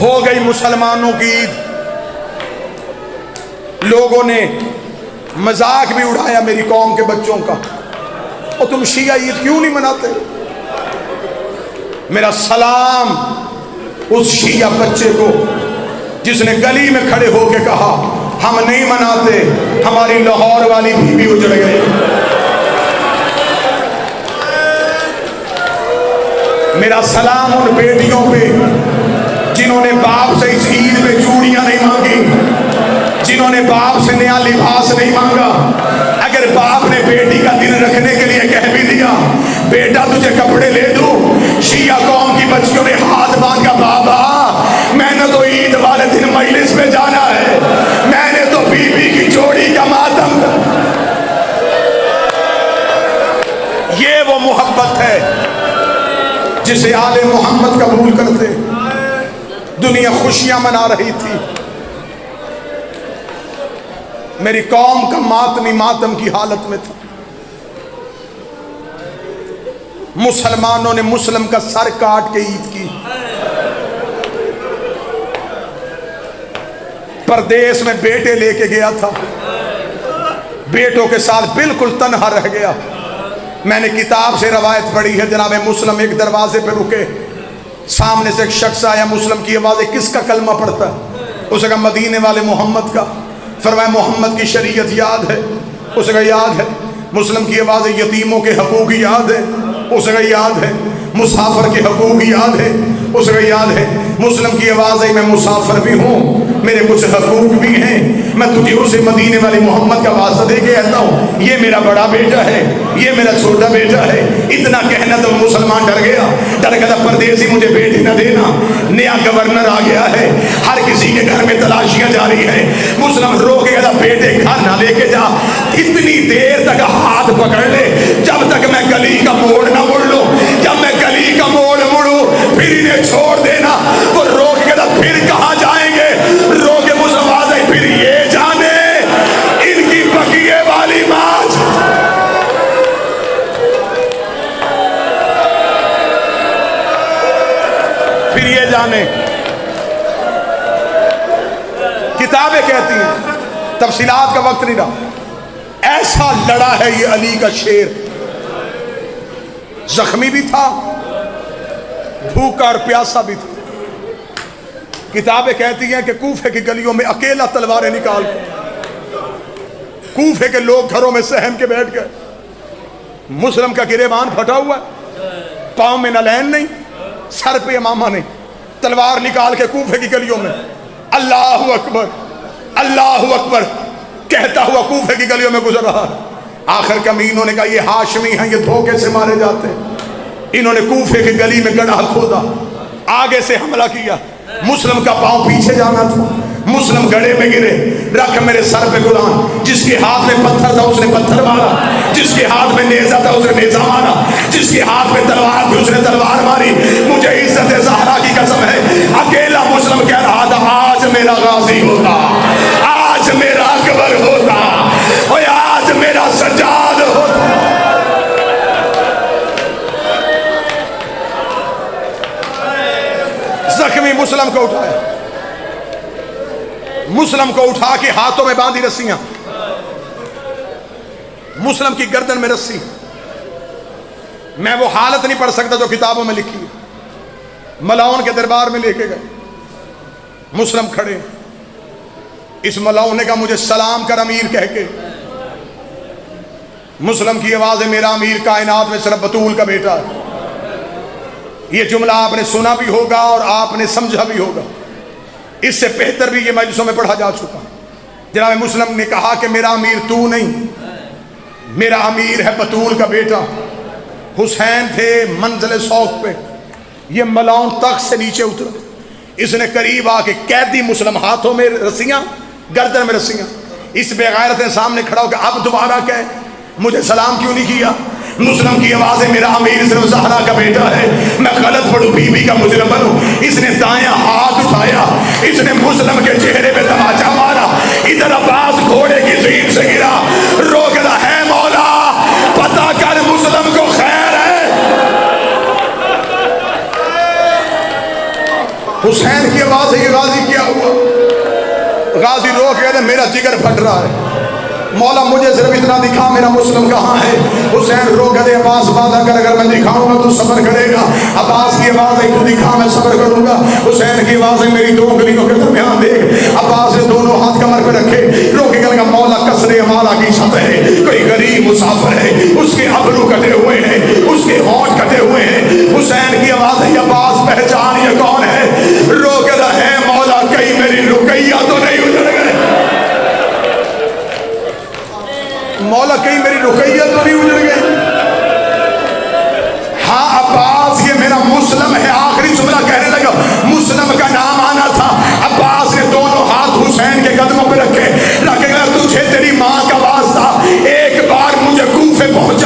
ہو گئی مسلمانوں کی عید. لوگوں نے مذاق بھی اڑایا میری قوم کے بچوں کا، اور تم شیعہ عید کیوں نہیں مناتے؟ میرا سلام اس شیعہ بچے کو جس نے گلی میں کھڑے ہو کے کہا ہم نہیں مناتے، ہماری لاہور والی بیوی اجڑ گئی. میرا سلام ان بیٹیوں پہ جنہوں نے باپ سے اس عید میں چوڑیاں نہیں مانگی، جنہوں نے باپ سے نیا لباس نہیں مانگا. اگر باپ نے بیٹی کا دل رکھنے کے لیے کہہ بھی دیا بیٹا تجھے کپڑے لے دوں، شیعہ قوم کی بچیوں نے ہاتھ باندھ کا بابا میں نے تو عید والے دن مجلس میں جانا ہے، میں نے تو بیوی کی جوڑی کا ماتم. یہ وہ محبت ہے جسے آل محمد قبول کرتے. دنیا خوشیاں منا رہی تھی، میری قوم کا ماتمی ماتم کی حالت میں تھا. مسلمانوں نے مسلم کا سر کاٹ کے عید کی. پردیس میں بیٹے لے کے گیا تھا، بیٹوں کے ساتھ بالکل تنہا رہ گیا. میں نے کتاب سے روایت پڑھی ہے، جناب مسلم ایک دروازے پہ رکے، سامنے سے ایک شخص آیا، مسلم کی آواز ہے کس کا کلمہ پڑھتا ہے؟ اس نے کہا مدینے والے محمد کا. فرمایا محمد کی شریعت یاد ہے؟ اس نے کہا یاد ہے. مسلم کی آواز ہے یتیموں کے حقوق یاد ہے؟ اس نے کہا یاد ہے. مسافر کے حقوق یاد ہے؟ اس نے کہا یاد ہے. مسلم کی آواز ہے میں مسافر بھی ہوں، میرے کچھ حقوق بھی ہیں، میں تجھے اسے مدینے والے محمد کا واسطہ دے کے کہتا ہوں یہ میرا بڑا بیٹا ہے، یہ میرا چھوٹا بیٹا ہے. اتنا کہنا تو مسلمان ڈر گیا، ڈر گیا پردیسی مجھے بیٹی نہ دینا. نیا گورنر آ گیا ہے، ہر کسی کے گھر میں تلاشیاں جاری ہیں. مسلم رو کے کہتا بیٹے گھر نہ لے کے جا، اتنی دیر تک ہاتھ پکڑ لے جب تک میں گلی کا موڑ نہ مڑ لوں. جب میں گلی کا موڑ مڑوں پھر انہیں چھوڑ دینا. وہ رو کے کہتا پھر کہاں جائیں گے؟ رو کے مسلم آ جائے پھر یہ جانے ان کی بقیے والی ماں. پھر یہ جانے. کتابیں کہتی ہیں، تفصیلات کا وقت نہیں رہا، ایسا لڑا ہے یہ علی کا شیر. زخمی بھی تھا، بھوکا اور پیاسا بھی تھا. کتابیں کہتی ہیں کہ کوفے کی گلیوں میں اکیلا تلواریں نکال کر، کوفے کے لوگ گھروں میں سہم کے بیٹھ گئے. مسلم کا گریبان پھٹا ہوا ہے، پاؤں میں نلین نہیں، سر پہ امامہ نہیں، تلوار نکال کے کوفے کی گلیوں میں اللہ اکبر اللہ اکبر کہتا ہوا کوفے کی گلیوں میں گزر رہا. آخر کمینوں نے کہا یہ ہاشمی ہیں، یہ دھوکے سے مارے جاتے ہیں. انہوں نے کوفے کی گلی میں گڑھا کھودا، آگے سے حملہ کیا. مسلم کا پاؤں پیچھے جانا تھا، مسلم گڑھے میں گرے. رکھ میرے سر پہ قرآن. جس کے ہاتھ میں پتھر تھا اس نے پتھر مارا، جس کے ہاتھ میں نیزہ تھا اس نے نیزہ مارا، جس کے ہاتھ میں تلوار تھی اس نے تلوار ماری. مجھے عزت زہرا کی قسم ہے اکیلا مسلم کہہ رہا تھا آج میرا غازی ہوتا، آج میرا اکبر ہوتا، اور آج میرا سجاد ہوتا. زخمی مسلم کو اٹھایا، مسلم کو اٹھا کے ہاتھوں میں باندھی رسیاں، مسلم کی گردن میں رسی. میں وہ حالت نہیں پڑھ سکتا جو کتابوں میں لکھی ہے. ملاؤن کے دربار میں لے کے گئے، مسلم کھڑے. اس ملاؤن نے کہا مجھے سلام کر امیر کہہ کے. مسلم کی آواز ہے میرا امیر کائنات میں صرف بطول کا بیٹا ہے. یہ جملہ آپ نے سنا بھی ہوگا اور آپ نے سمجھا بھی ہوگا. اس سے بہتر بھی یہ مجلسوں میں پڑھا جا چکا. جناب مسلم نے کہا کہ میرا امیر تو نہیں، میرا امیر ہے بطول کا بیٹا. حسین تھے منزل سوق پہ، یہ ملاؤن تخت سے نیچے اترا. اس نے قریب آ کے قیدی مسلم، ہاتھوں میں رسیاں، گردن میں رسیاں. اس بے غیرت نے سامنے کھڑا ہو کہ اب دوبارہ کہ مجھے سلام کیوں نہیں کیا؟ مسلم کی آواز ہے میرا امیر صرف زہرا کا بیٹا ہے، میں غلط پڑھوں بیوی کا مجرم بنوں. اس نے دایاں ہاتھ اٹھایا، اس نے مسلم کے چہرے پہ تماچا مارا. ادھر عباس گھوڑے کی زین سے گرا، رو کے کہا ہے مولا پتہ کر مسلم کو خیر ہے. حسین کی دروازے کی غازی کیا ہوا؟ غازی رو کے کہتے میرا جگر پھٹ رہا ہے، مولا مجھے صرف اتنا دکھا میرا مسلم کہاں ہے؟ حسین رو کہتے عباس وعدہ کر اگر میں دکھاؤں گا تو صبر کرے گا۔ عباس کی آواز ہے تو دکھا میں صبر کروں گا۔ حسین کی آواز ہے میری دو انگلیوں کے درمیان دیکھ۔ عباس نے دونوں ہاتھ کمر پہ رکھے، رو کے کہنے کا مولا کسرے مالا کی سطح ہے، کوئی غریب مسافر ہے، اس کے ابرو کٹے ہوئے ہیں، اس کے ہونٹ کٹے ہوئے ہیں۔ حسین کی آواز ہے عباس پہچان یہ کون ہے؟ رو کے کہتا ہے مولا کہیں میری رقیہ تو نہیں اجڑ گئے، مولا کہیں میری رقیہ تو نہیں اجڑ گئی؟ ہاں عباس یہ میرا مسلم ہے۔ آخری جملہ کہنے لگا، مسلم کا نام آنا تھا۔ عباس نے دونوں ہاتھ حسین کے قدموں پہ رکھے، کہا تجھے تیری ماں کا واسطہ ایک بار مجھے کوفے پہنچا